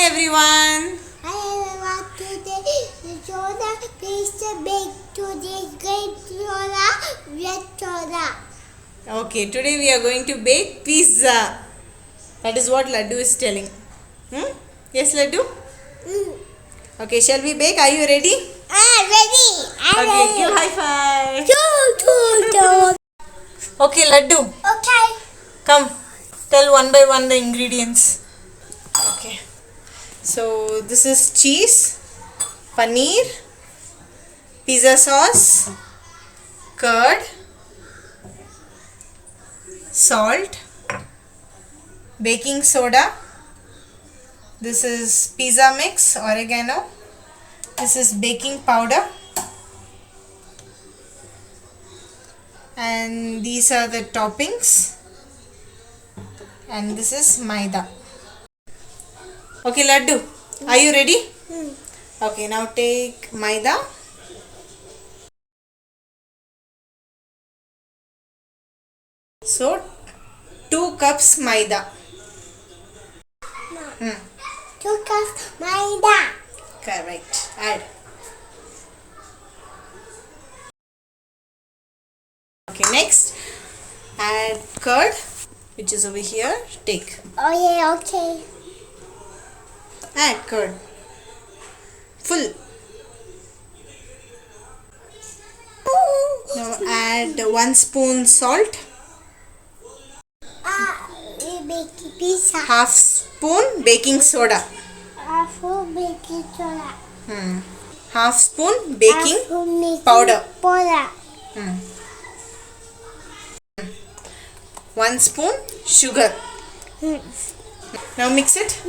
Hi everyone. Hi everyone. Today soda pizza bake. Today grape soda, red soda. Okay, today we are going to bake pizza. That is what Laddu is telling. Yes, Laddu? Okay, shall we bake? Are you ready? Ready. Okay, give high five. Two. Okay, Laddu, Okay. come. Tell one by one the ingredients. Okay. So this is cheese, paneer, pizza sauce, curd, salt, baking soda. This is pizza mix, oregano. This is baking powder. And these are the toppings. And this is maida. Okay, Laddu, are you ready? Okay, now take maida. So 2 cups maida. 2 cups maida. Correct. Add. Okay, next add curd, which is over here. Take. Oh yeah, okay. Add curd. Full. Now add 1 spoon salt. We bake pizza. Half spoon baking soda. Full baking soda. Half spoon baking Baking powder. powder. 1 spoon sugar. Now mix it.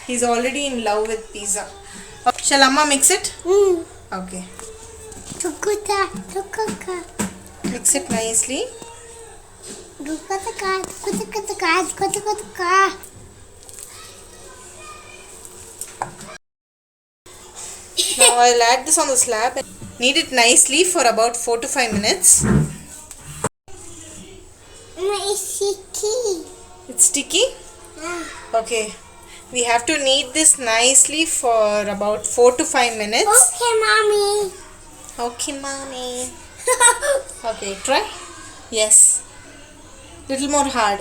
He's already in love with pizza. Shall Amma mix it? Okay. Mix it nicely. Now I'll add this on the slab and knead it nicely for about 4 to 5 minutes. It's sticky? Okay. We have to knead this nicely for about 4 to 5 minutes. Okay, mommy. Okay, mommy. Okay, try. Yes. Little more hard.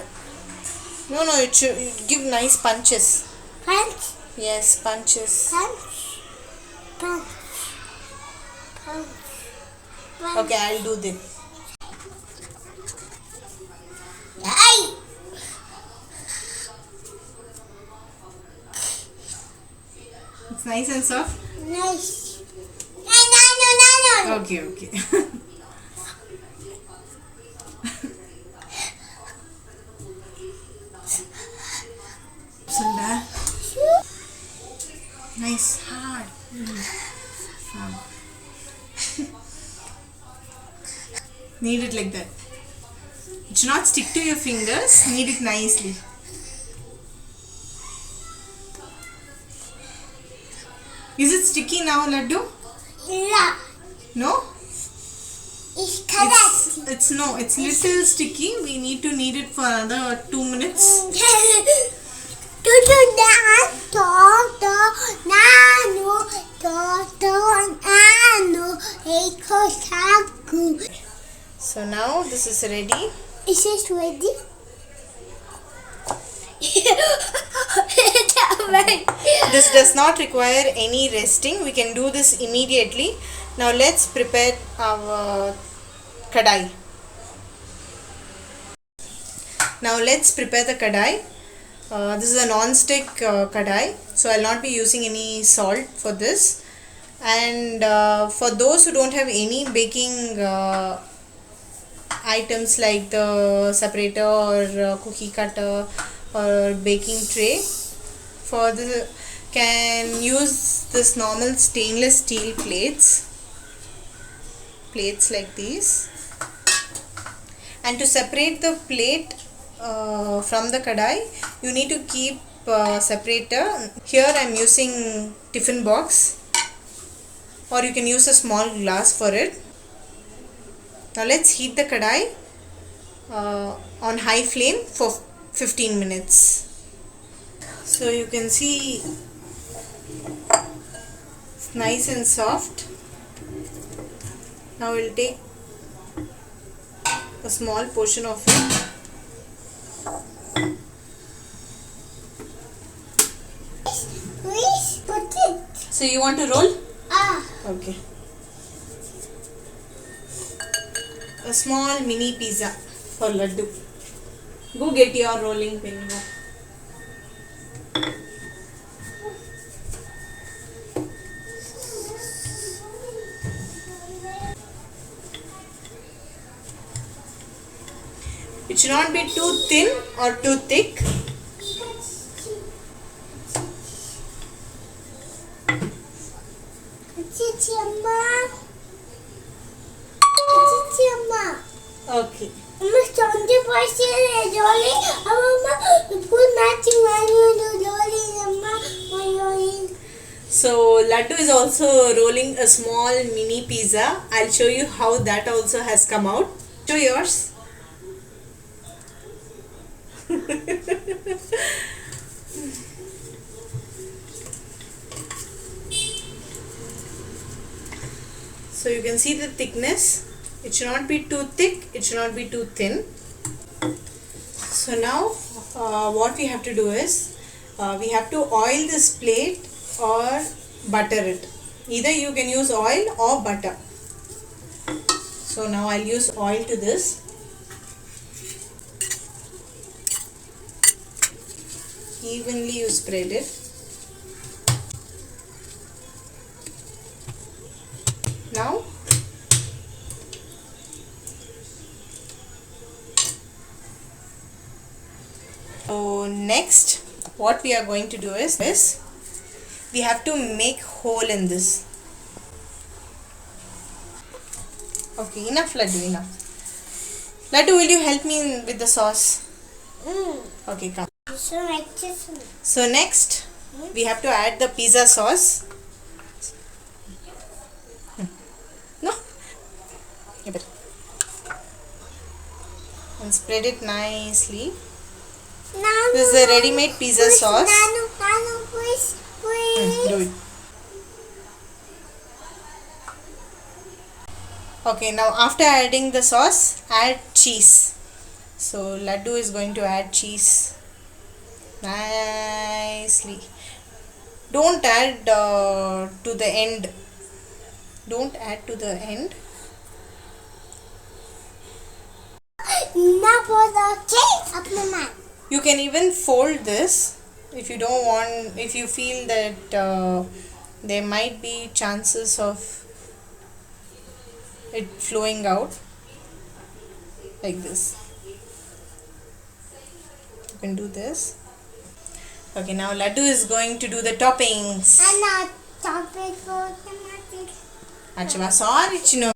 No, it should give nice punches. Punch. Yes, punches. Punch. Okay, I'll do this. Hey. It's nice and soft. Nice. No. Okay. Sunda. Nice, hard. Knead it like that. It should not stick to your fingers. Knead it nicely. Is it sticky now, Laddu? Yeah. No? It's correct. It's little sticky. We need to knead it for another 2 minutes. So now this is ready. Is it ready? This does not require any resting. We can do this immediately. Now let's prepare our kadai. Now let's prepare the kadai. This is a non-stick kadai, so I'll not be using any salt for this. And for those who don't have any baking items like the separator or cookie cutter or baking tray, for the can use this normal stainless steel plates like these. And to separate the plate from the kadai, you need to keep separator. Here I am using tiffin box, or you can use a small glass for it. Now let's heat the kadai on high flame for 15 minutes. So you can see it's nice and soft. Now we'll take a small portion of it. Please put it. So you want to roll? Okay. A small mini pizza for Laddu. Go get your rolling pin. Go. It should not be too thin or too thick. Okay. So Laddu is also rolling a small mini pizza. I'll show you how that also has come out. Show yours. So you can see the thickness. It should not be too thick, it should not be too thin. So now what we have to do is we have to oil this plate or butter it. Either you can use oil or butter. So now I'll use oil to this. Evenly you spread it. Now so next what we are going to do is this. We have to make hole in this. Okay, enough Laddu, enough. Laddu, will you help me with the sauce? Okay, come. So next we have to add the pizza sauce. No? And spread it nicely. This is the ready-made pizza sauce. Do it. Okay, now after adding the sauce, add cheese. So Laddu is going to add cheese nicely. Don't add to the end. Don't add to the end. You can even fold this if you don't want, if you feel that there might be chances of it flowing out like this. You can do this. Okay, now Laddu is going to do the toppings. Achva, sorry, Chino.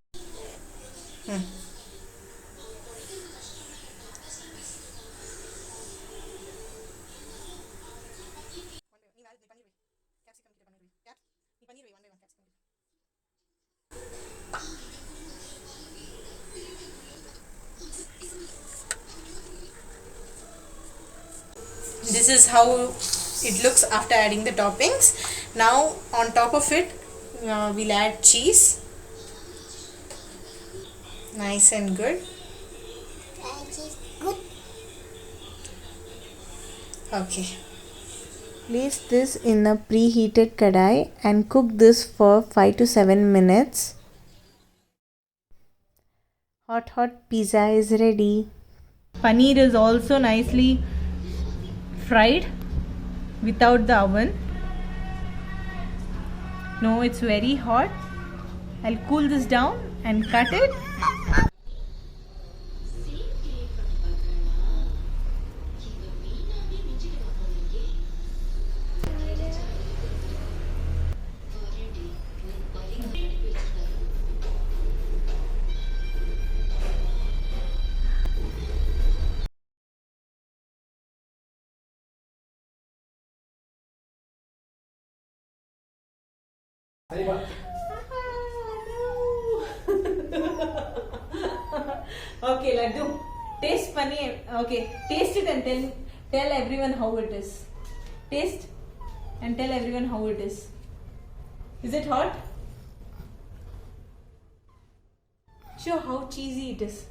This is how it looks after adding the toppings. Now on top of it we'll add cheese. Nice and good. Okay. Place this in a preheated kadai and cook this for 5 to 7 minutes. Hot pizza is ready. Paneer is also nicely fried without the oven. No, it's very hot. I'll cool this down and cut it. Okay, Laddu, taste paneer. Okay, taste it and tell Tell everyone how it is. Taste and tell everyone how it is. Is it hot? Show how cheesy it is.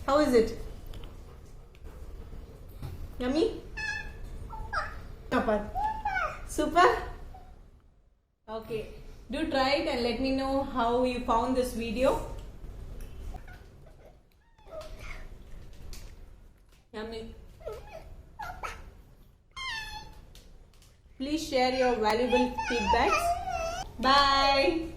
How is it? Yummy? Super. Super? Okay. Do try it and let me know how you found this video. Yummy. Please share your valuable feedbacks. Bye.